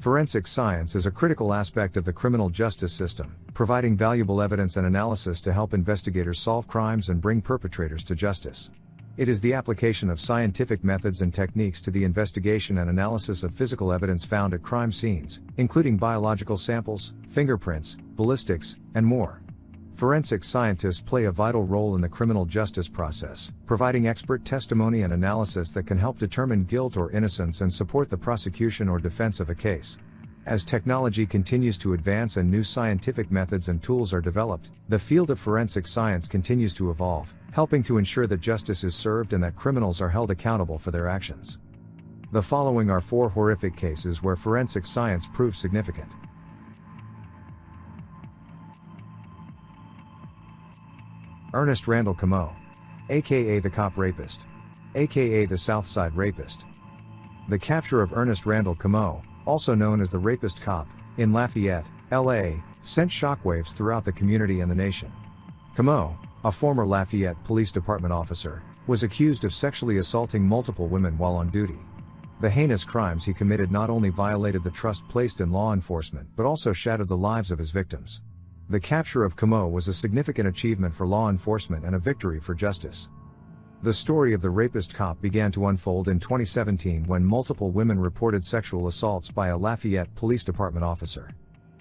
Forensic science is a critical aspect of the criminal justice system, providing valuable evidence and analysis to help investigators solve crimes and bring perpetrators to justice. It is the application of scientific methods and techniques to the investigation and analysis of physical evidence found at crime scenes, including biological samples, fingerprints, ballistics, and more. Forensic scientists play a vital role in the criminal justice process, providing expert testimony and analysis that can help determine guilt or innocence and support the prosecution or defense of a case. As technology continues to advance and new scientific methods and tools are developed, the field of forensic science continues to evolve, helping to ensure that justice is served and that criminals are held accountable for their actions. The following are 4 horrific cases where forensic science proved significant. Ernest Randall Comeaux, aka the Cop Rapist, aka the Southside Rapist. The capture of Ernest Randall Comeaux, also known as the Rapist Cop, in Lafayette, LA, sent shockwaves throughout the community and the nation. Comeaux, a former Lafayette Police Department officer, was accused of sexually assaulting multiple women while on duty. The heinous crimes he committed not only violated the trust placed in law enforcement but also shattered the lives of his victims. The capture of Comeaux was a significant achievement for law enforcement and a victory for justice. The story of the Rapist Cop began to unfold in 2017 when multiple women reported sexual assaults by a Lafayette Police Department officer.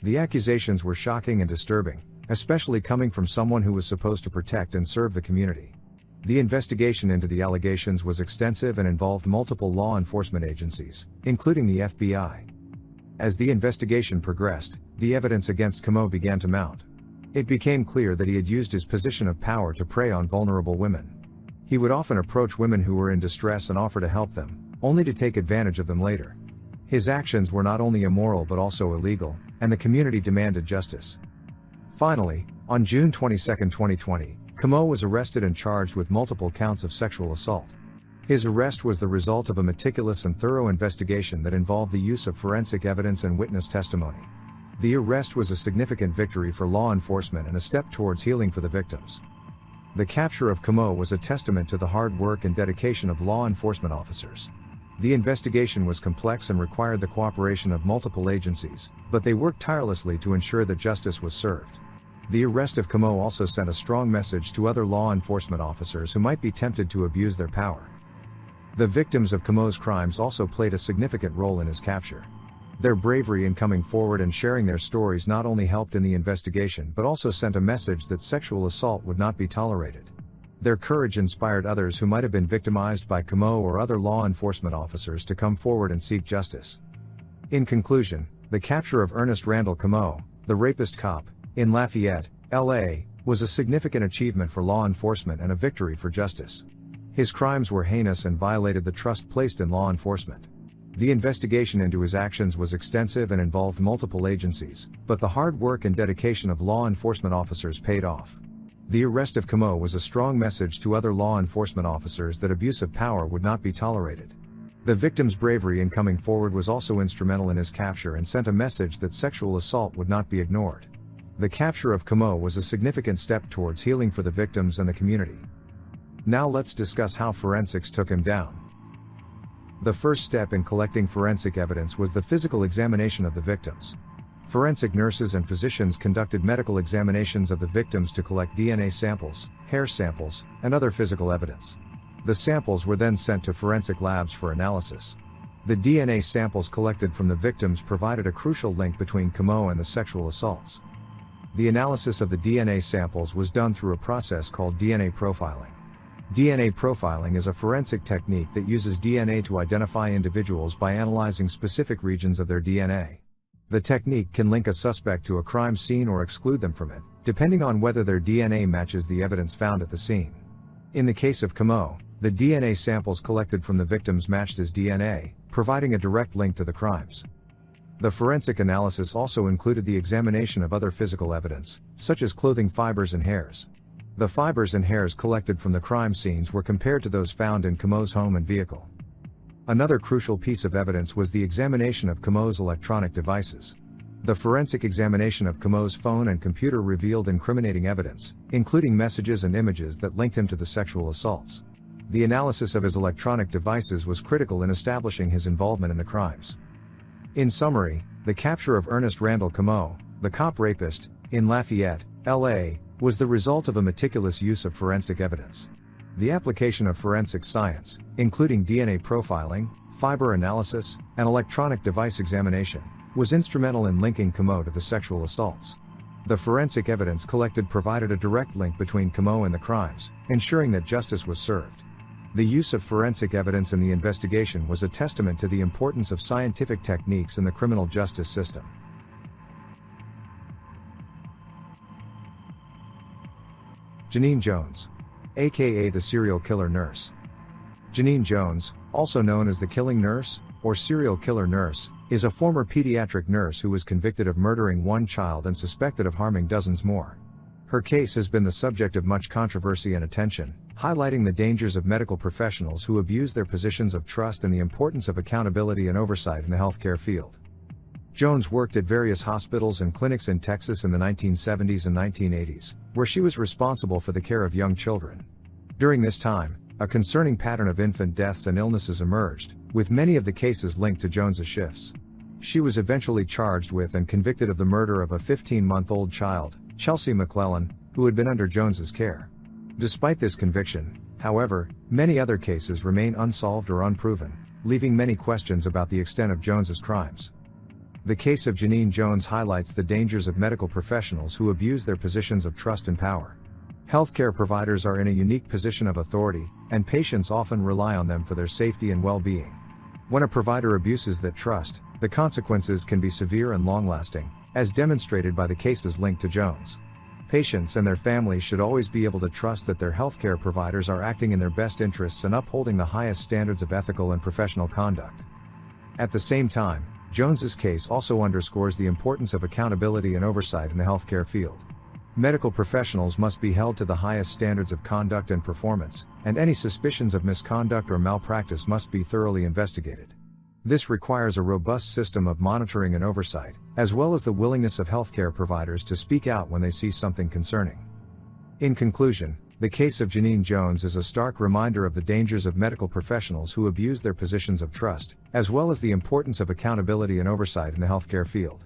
The accusations were shocking and disturbing, especially coming from someone who was supposed to protect and serve the community. The investigation into the allegations was extensive and involved multiple law enforcement agencies, including the FBI. As the investigation progressed, the evidence against Comeaux began to mount. It became clear that he had used his position of power to prey on vulnerable women. He would often approach women who were in distress and offer to help them, only to take advantage of them later. His actions were not only immoral but also illegal, and the community demanded justice. Finally, on June 22, 2020, Comeaux was arrested and charged with multiple counts of sexual assault. His arrest was the result of a meticulous and thorough investigation that involved the use of forensic evidence and witness testimony. The arrest was a significant victory for law enforcement and a step towards healing for the victims. The capture of Comeaux was a testament to the hard work and dedication of law enforcement officers. The investigation was complex and required the cooperation of multiple agencies, but they worked tirelessly to ensure that justice was served. The arrest of Comeaux also sent a strong message to other law enforcement officers who might be tempted to abuse their power. The victims of Comeaux's crimes also played a significant role in his capture. Their bravery in coming forward and sharing their stories not only helped in the investigation but also sent a message that sexual assault would not be tolerated. Their courage inspired others who might have been victimized by Comeaux or other law enforcement officers to come forward and seek justice. In conclusion, the capture of Ernest Randall Comeaux, the Rapist Cop, in Lafayette, LA, was a significant achievement for law enforcement and a victory for justice. His crimes were heinous and violated the trust placed in law enforcement. The investigation into his actions was extensive and involved multiple agencies, but the hard work and dedication of law enforcement officers paid off. The arrest of Comeaux was a strong message to other law enforcement officers that abuse of power would not be tolerated. The victim's bravery in coming forward was also instrumental in his capture and sent a message that sexual assault would not be ignored. The capture of Comeaux was a significant step towards healing for the victims and the community. Now let's discuss how forensics took him down. The first step in collecting forensic evidence was the physical examination of the victims. Forensic nurses and physicians conducted medical examinations of the victims to collect DNA samples, hair samples, and other physical evidence. The samples were then sent to forensic labs for analysis. The DNA samples collected from the victims provided a crucial link between Comeaux and the sexual assaults. The analysis of the DNA samples was done through a process called DNA profiling. DNA profiling is a forensic technique that uses DNA to identify individuals by analyzing specific regions of their DNA. The technique can link a suspect to a crime scene or exclude them from it, depending on whether their DNA matches the evidence found at the scene. In the case of Comeaux, the DNA samples collected from the victims matched his DNA, providing a direct link to the crimes. The forensic analysis also included the examination of other physical evidence, such as clothing fibers and hairs. The fibers and hairs collected from the crime scenes were compared to those found in Comeaux's home and vehicle. Another crucial piece of evidence was the examination of Comeaux's electronic devices. The forensic examination of Comeaux's phone and computer revealed incriminating evidence, including messages and images that linked him to the sexual assaults. The analysis of his electronic devices was critical in establishing his involvement in the crimes. In summary, the capture of Ernest Randall Comeaux, the cop rapist, in Lafayette, LA, was the result of a meticulous use of forensic evidence. The application of forensic science, including DNA profiling, fiber analysis, and electronic device examination, was instrumental in linking Comeaux to the sexual assaults. The forensic evidence collected provided a direct link between Comeaux and the crimes, ensuring that justice was served. The use of forensic evidence in the investigation was a testament to the importance of scientific techniques in the criminal justice system. Genene Jones, aka the serial killer nurse. Genene Jones, also known as the killing nurse, or serial killer nurse, is a former pediatric nurse who was convicted of murdering one child and suspected of harming dozens more. Her case has been the subject of much controversy and attention, highlighting the dangers of medical professionals who abuse their positions of trust and the importance of accountability and oversight in the healthcare field. Jones worked at various hospitals and clinics in Texas in the 1970s and 1980s, where she was responsible for the care of young children. During this time, a concerning pattern of infant deaths and illnesses emerged, with many of the cases linked to Jones's shifts. She was eventually charged with and convicted of the murder of a 15-month-old child, Chelsea McClellan, who had been under Jones's care. Despite this conviction, however, many other cases remain unsolved or unproven, leaving many questions about the extent of Jones's crimes. The case of Genene Jones highlights the dangers of medical professionals who abuse their positions of trust and power. Healthcare providers are in a unique position of authority, and patients often rely on them for their safety and well-being. When a provider abuses that trust, the consequences can be severe and long-lasting, as demonstrated by the cases linked to Jones. Patients and their families should always be able to trust that their healthcare providers are acting in their best interests and upholding the highest standards of ethical and professional conduct. At the same time, Jones's case also underscores the importance of accountability and oversight in the healthcare field. Medical professionals must be held to the highest standards of conduct and performance, and any suspicions of misconduct or malpractice must be thoroughly investigated. This requires a robust system of monitoring and oversight, as well as the willingness of healthcare providers to speak out when they see something concerning. In conclusion, the case of Genene Jones is a stark reminder of the dangers of medical professionals who abuse their positions of trust, as well as the importance of accountability and oversight in the healthcare field.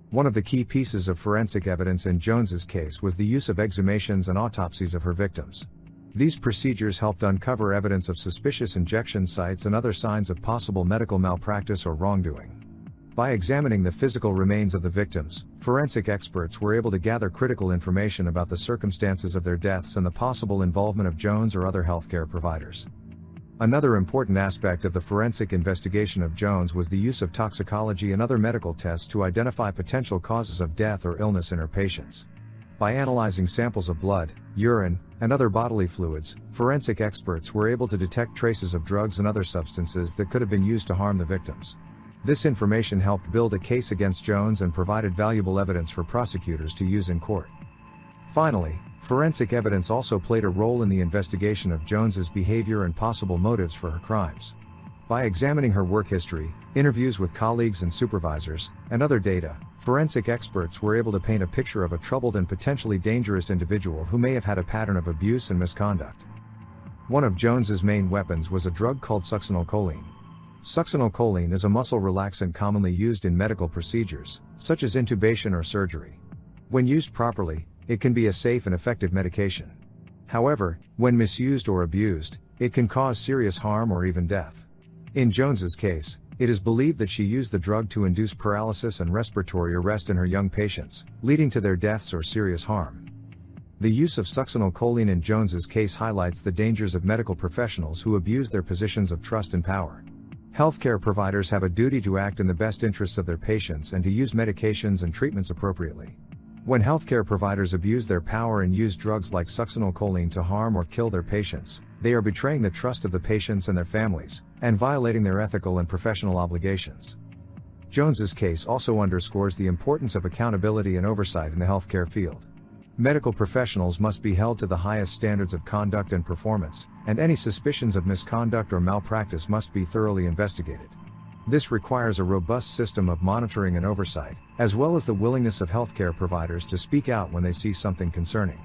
One of the key pieces of forensic evidence in Jones's case was the use of exhumations and autopsies of her victims. These procedures helped uncover evidence of suspicious injection sites and other signs of possible medical malpractice or wrongdoing. By examining the physical remains of the victims, forensic experts were able to gather critical information about the circumstances of their deaths and the possible involvement of Jones or other healthcare providers. Another important aspect of the forensic investigation of Jones was the use of toxicology and other medical tests to identify potential causes of death or illness in her patients. By analyzing samples of blood, urine, and other bodily fluids, forensic experts were able to detect traces of drugs and other substances that could have been used to harm the victims. This information helped build a case against Jones and provided valuable evidence for prosecutors to use in court. Finally, forensic evidence also played a role in the investigation of Jones's behavior and possible motives for her crimes. By examining her work history, interviews with colleagues and supervisors, and other data, forensic experts were able to paint a picture of a troubled and potentially dangerous individual who may have had a pattern of abuse and misconduct. One of Jones's main weapons was a drug called succinylcholine. Succinylcholine is a muscle relaxant commonly used in medical procedures, such as intubation or surgery. When used properly, it can be a safe and effective medication. However, when misused or abused, it can cause serious harm or even death. In Jones's case, it is believed that she used the drug to induce paralysis and respiratory arrest in her young patients, leading to their deaths or serious harm. The use of succinylcholine in Jones's case highlights the dangers of medical professionals who abuse their positions of trust and power. Healthcare providers have a duty to act in the best interests of their patients and to use medications and treatments appropriately. When healthcare providers abuse their power and use drugs like succinylcholine to harm or kill their patients, they are betraying the trust of the patients and their families, and violating their ethical and professional obligations. Jones's case also underscores the importance of accountability and oversight in the healthcare field. Medical professionals must be held to the highest standards of conduct and performance, and any suspicions of misconduct or malpractice must be thoroughly investigated. This requires a robust system of monitoring and oversight, as well as the willingness of healthcare providers to speak out when they see something concerning.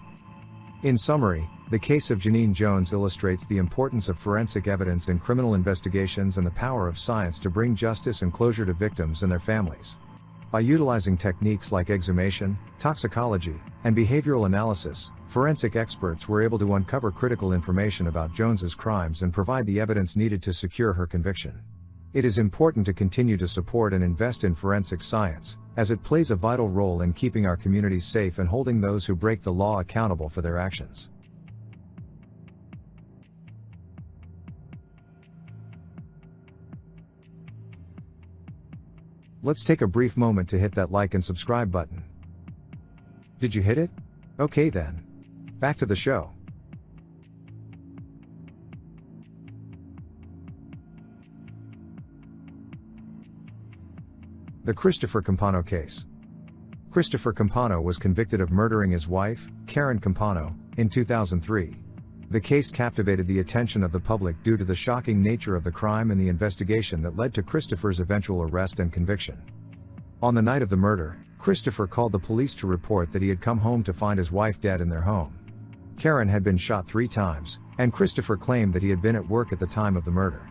In summary, The case of Genene Jones illustrates the importance of forensic evidence in criminal investigations and the power of science to bring justice and closure to victims and their families. By utilizing techniques like exhumation, toxicology, and behavioral analysis, forensic experts were able to uncover critical information about Jones's crimes and provide the evidence needed to secure her conviction. It is important to continue to support and invest in forensic science, as it plays a vital role in keeping our communities safe and holding those who break the law accountable for their actions. Let's take a brief moment to hit that like and subscribe button. Did you hit it? Okay then. Back to the show. The Christopher Campano case. Christopher Campano was convicted of murdering his wife, Karen Campano, in 2003. The case captivated the attention of the public due to the shocking nature of the crime and the investigation that led to Christopher's eventual arrest and conviction. On the night of the murder, Christopher called the police to report that he had come home to find his wife dead in their home. Karen had been shot 3 times, and Christopher claimed that he had been at work at the time of the murder.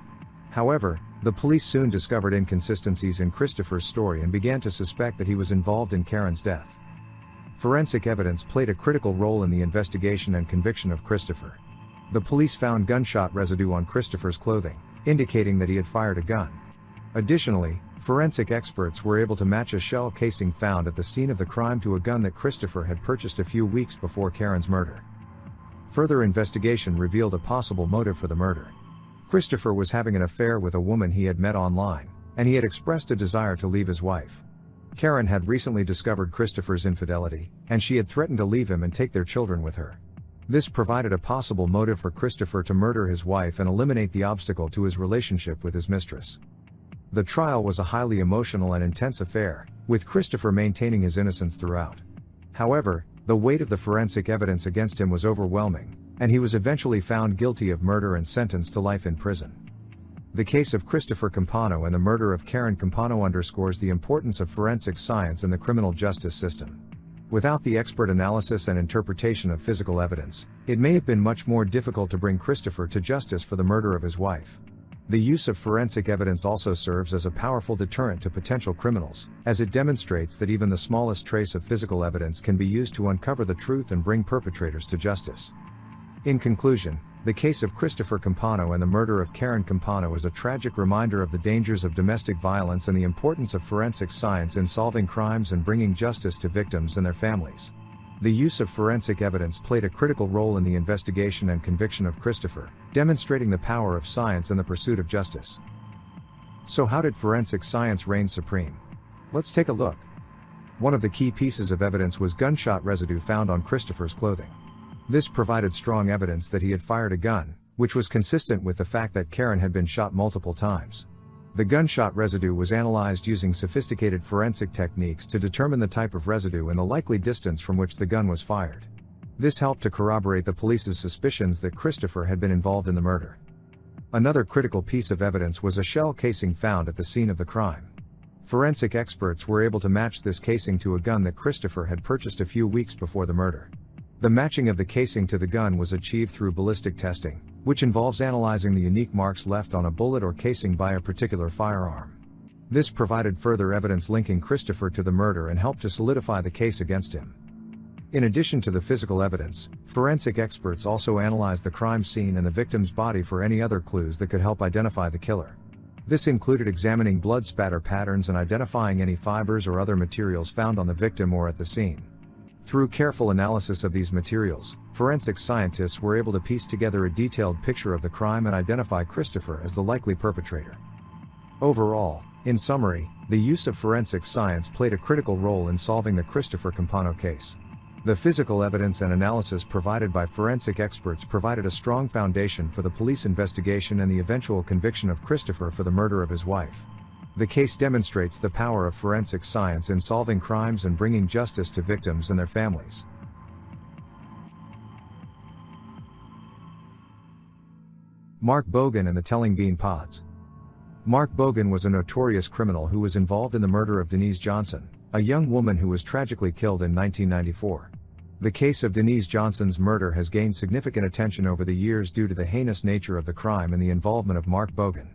However, the police soon discovered inconsistencies in Christopher's story and began to suspect that he was involved in Karen's death. Forensic evidence played a critical role in the investigation and conviction of Christopher. The police found gunshot residue on Christopher's clothing, indicating that he had fired a gun. Additionally, forensic experts were able to match a shell casing found at the scene of the crime to a gun that Christopher had purchased a few weeks before Karen's murder. Further investigation revealed a possible motive for the murder. Christopher was having an affair with a woman he had met online, and he had expressed a desire to leave his wife. Karen had recently discovered Christopher's infidelity, and she had threatened to leave him and take their children with her. This provided a possible motive for Christopher to murder his wife and eliminate the obstacle to his relationship with his mistress. The trial was a highly emotional and intense affair, with Christopher maintaining his innocence throughout. However, the weight of the forensic evidence against him was overwhelming, and he was eventually found guilty of murder and sentenced to life in prison. The case of Christopher Campano and the murder of Karen Campano underscores the importance of forensic science in the criminal justice system. Without the expert analysis and interpretation of physical evidence, it may have been much more difficult to bring Christopher to justice for the murder of his wife. The use of forensic evidence also serves as a powerful deterrent to potential criminals, as it demonstrates that even the smallest trace of physical evidence can be used to uncover the truth and bring perpetrators to justice. In conclusion, the case of Christopher Campano and the murder of Karen Campano is a tragic reminder of the dangers of domestic violence and the importance of forensic science in solving crimes and bringing justice to victims and their families. The use of forensic evidence played a critical role in the investigation and conviction of Christopher, demonstrating the power of science in the pursuit of justice. So how did forensic science reign supreme? Let's take a look. One of the key pieces of evidence was gunshot residue found on Christopher's clothing. This provided strong evidence that he had fired a gun, which was consistent with the fact that Karen had been shot multiple times. The gunshot residue was analyzed using sophisticated forensic techniques to determine the type of residue and the likely distance from which the gun was fired. This helped to corroborate the police's suspicions that Christopher had been involved in the murder. Another critical piece of evidence was a shell casing found at the scene of the crime. Forensic experts were able to match this casing to a gun that Christopher had purchased a few weeks before the murder. The matching of the casing to the gun was achieved through ballistic testing, which involves analyzing the unique marks left on a bullet or casing by a particular firearm. This provided further evidence linking Christopher to the murder and helped to solidify the case against him. In addition to the physical evidence, forensic experts also analyzed the crime scene and the victim's body for any other clues that could help identify the killer. This included examining blood spatter patterns and identifying any fibers or other materials found on the victim or at the scene. Through careful analysis of these materials, forensic scientists were able to piece together a detailed picture of the crime and identify Christopher as the likely perpetrator. Overall, in summary, the use of forensic science played a critical role in solving the Christopher Campano case. The physical evidence and analysis provided by forensic experts provided a strong foundation for the police investigation and the eventual conviction of Christopher for the murder of his wife. The case demonstrates the power of forensic science in solving crimes and bringing justice to victims and their families. Mark Bogan and the Telling Bean Pods. Mark Bogan was a notorious criminal who was involved in the murder of Denise Johnson, a young woman who was tragically killed in 1994. The case of Genene Johnson's murder has gained significant attention over the years due to the heinous nature of the crime and the involvement of Mark Bogan.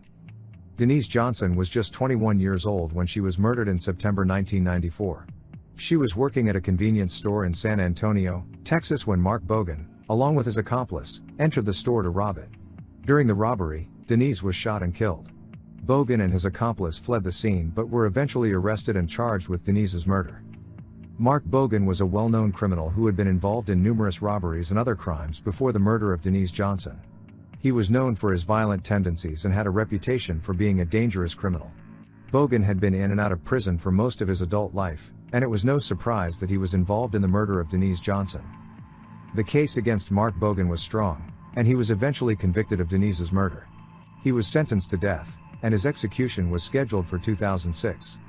Genene Johnson was just 21 years old when she was murdered in September 1994. She was working at a convenience store in San Antonio, Texas when Mark Bogan, along with his accomplice, entered the store to rob it. During the robbery, Genene was shot and killed. Bogan and his accomplice fled the scene but were eventually arrested and charged with Genene's murder. Mark Bogan was a well-known criminal who had been involved in numerous robberies and other crimes before the murder of Genene Johnson. He was known for his violent tendencies and had a reputation for being a dangerous criminal. Bogan had been in and out of prison for most of his adult life, and it was no surprise that he was involved in the murder of Genene Johnson. The case against Mark Bogan was strong, and he was eventually convicted of Genene's murder. He was sentenced to death, and his execution was scheduled for 2006.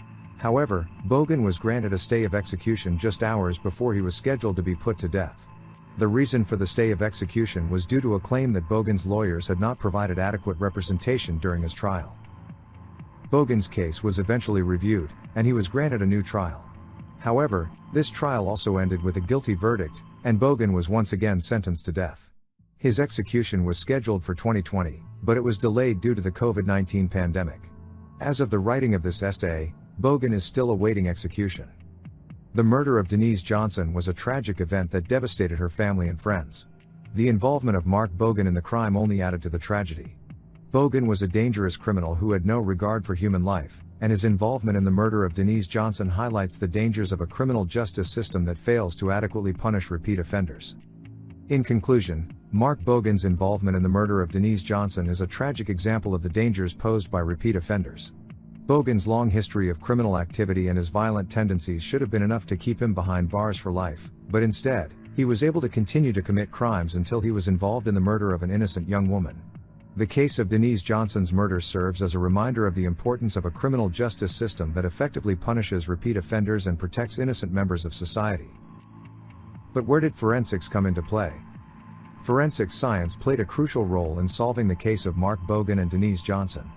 However, Bogan was granted a stay of execution just hours before he was scheduled to be put to death. The reason for the stay of execution was due to a claim that Bogan's lawyers had not provided adequate representation during his trial. Bogan's case was eventually reviewed, and he was granted a new trial. However, this trial also ended with a guilty verdict, and Bogan was once again sentenced to death. His execution was scheduled for 2020, but it was delayed due to the COVID-19 pandemic. As of the writing of this essay, Bogan is still awaiting execution. The murder of Genene Johnson was a tragic event that devastated her family and friends. The involvement of Mark Bogan in the crime only added to the tragedy. Bogan was a dangerous criminal who had no regard for human life, and his involvement in the murder of Genene Johnson highlights the dangers of a criminal justice system that fails to adequately punish repeat offenders. In conclusion, Mark Bogan's involvement in the murder of Genene Johnson is a tragic example of the dangers posed by repeat offenders. Bogan's long history of criminal activity and his violent tendencies should have been enough to keep him behind bars for life, but instead, he was able to continue to commit crimes until he was involved in the murder of an innocent young woman. The case of Genene Johnson's murder serves as a reminder of the importance of a criminal justice system that effectively punishes repeat offenders and protects innocent members of society. But where did forensics come into play? Forensic science played a crucial role in solving the case of Mark Bogan and Genene Johnson.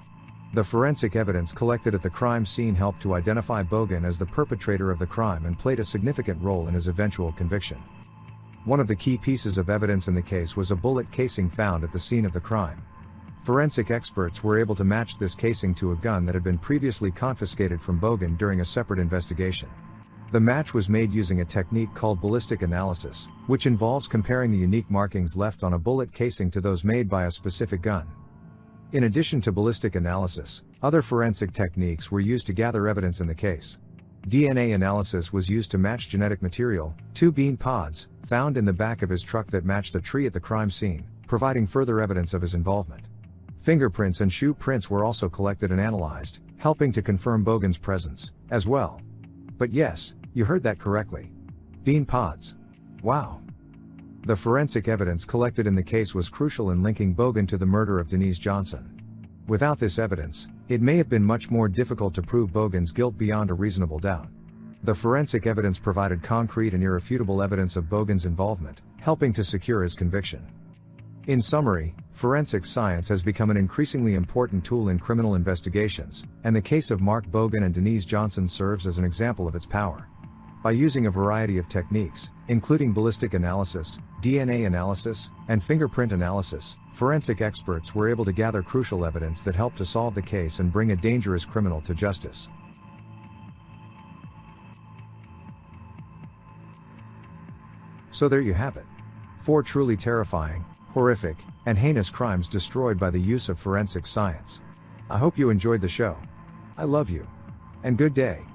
The forensic evidence collected at the crime scene helped to identify Bogan as the perpetrator of the crime and played a significant role in his eventual conviction. One of the key pieces of evidence in the case was a bullet casing found at the scene of the crime. Forensic experts were able to match this casing to a gun that had been previously confiscated from Bogan during a separate investigation. The match was made using a technique called ballistic analysis, which involves comparing the unique markings left on a bullet casing to those made by a specific gun. In addition to ballistic analysis, other forensic techniques were used to gather evidence in the case. DNA analysis was used to match genetic material, 2 bean pods, found in the back of his truck that matched a tree at the crime scene, providing further evidence of his involvement. Fingerprints and shoe prints were also collected and analyzed, helping to confirm Bogan's presence, as well. But yes, you heard that correctly. Bean pods. Wow. The forensic evidence collected in the case was crucial in linking Bogan to the murder of Genene Johnson. Without this evidence, it may have been much more difficult to prove Bogan's guilt beyond a reasonable doubt. The forensic evidence provided concrete and irrefutable evidence of Bogan's involvement, helping to secure his conviction. In summary, forensic science has become an increasingly important tool in criminal investigations, and the case of Mark Bogan and Genene Johnson serves as an example of its power. By using a variety of techniques, including ballistic analysis, DNA analysis, and fingerprint analysis, forensic experts were able to gather crucial evidence that helped to solve the case and bring a dangerous criminal to justice. So there you have it. 4 truly terrifying, horrific, and heinous crimes destroyed by the use of forensic science. I hope you enjoyed the show. I love you. And good day.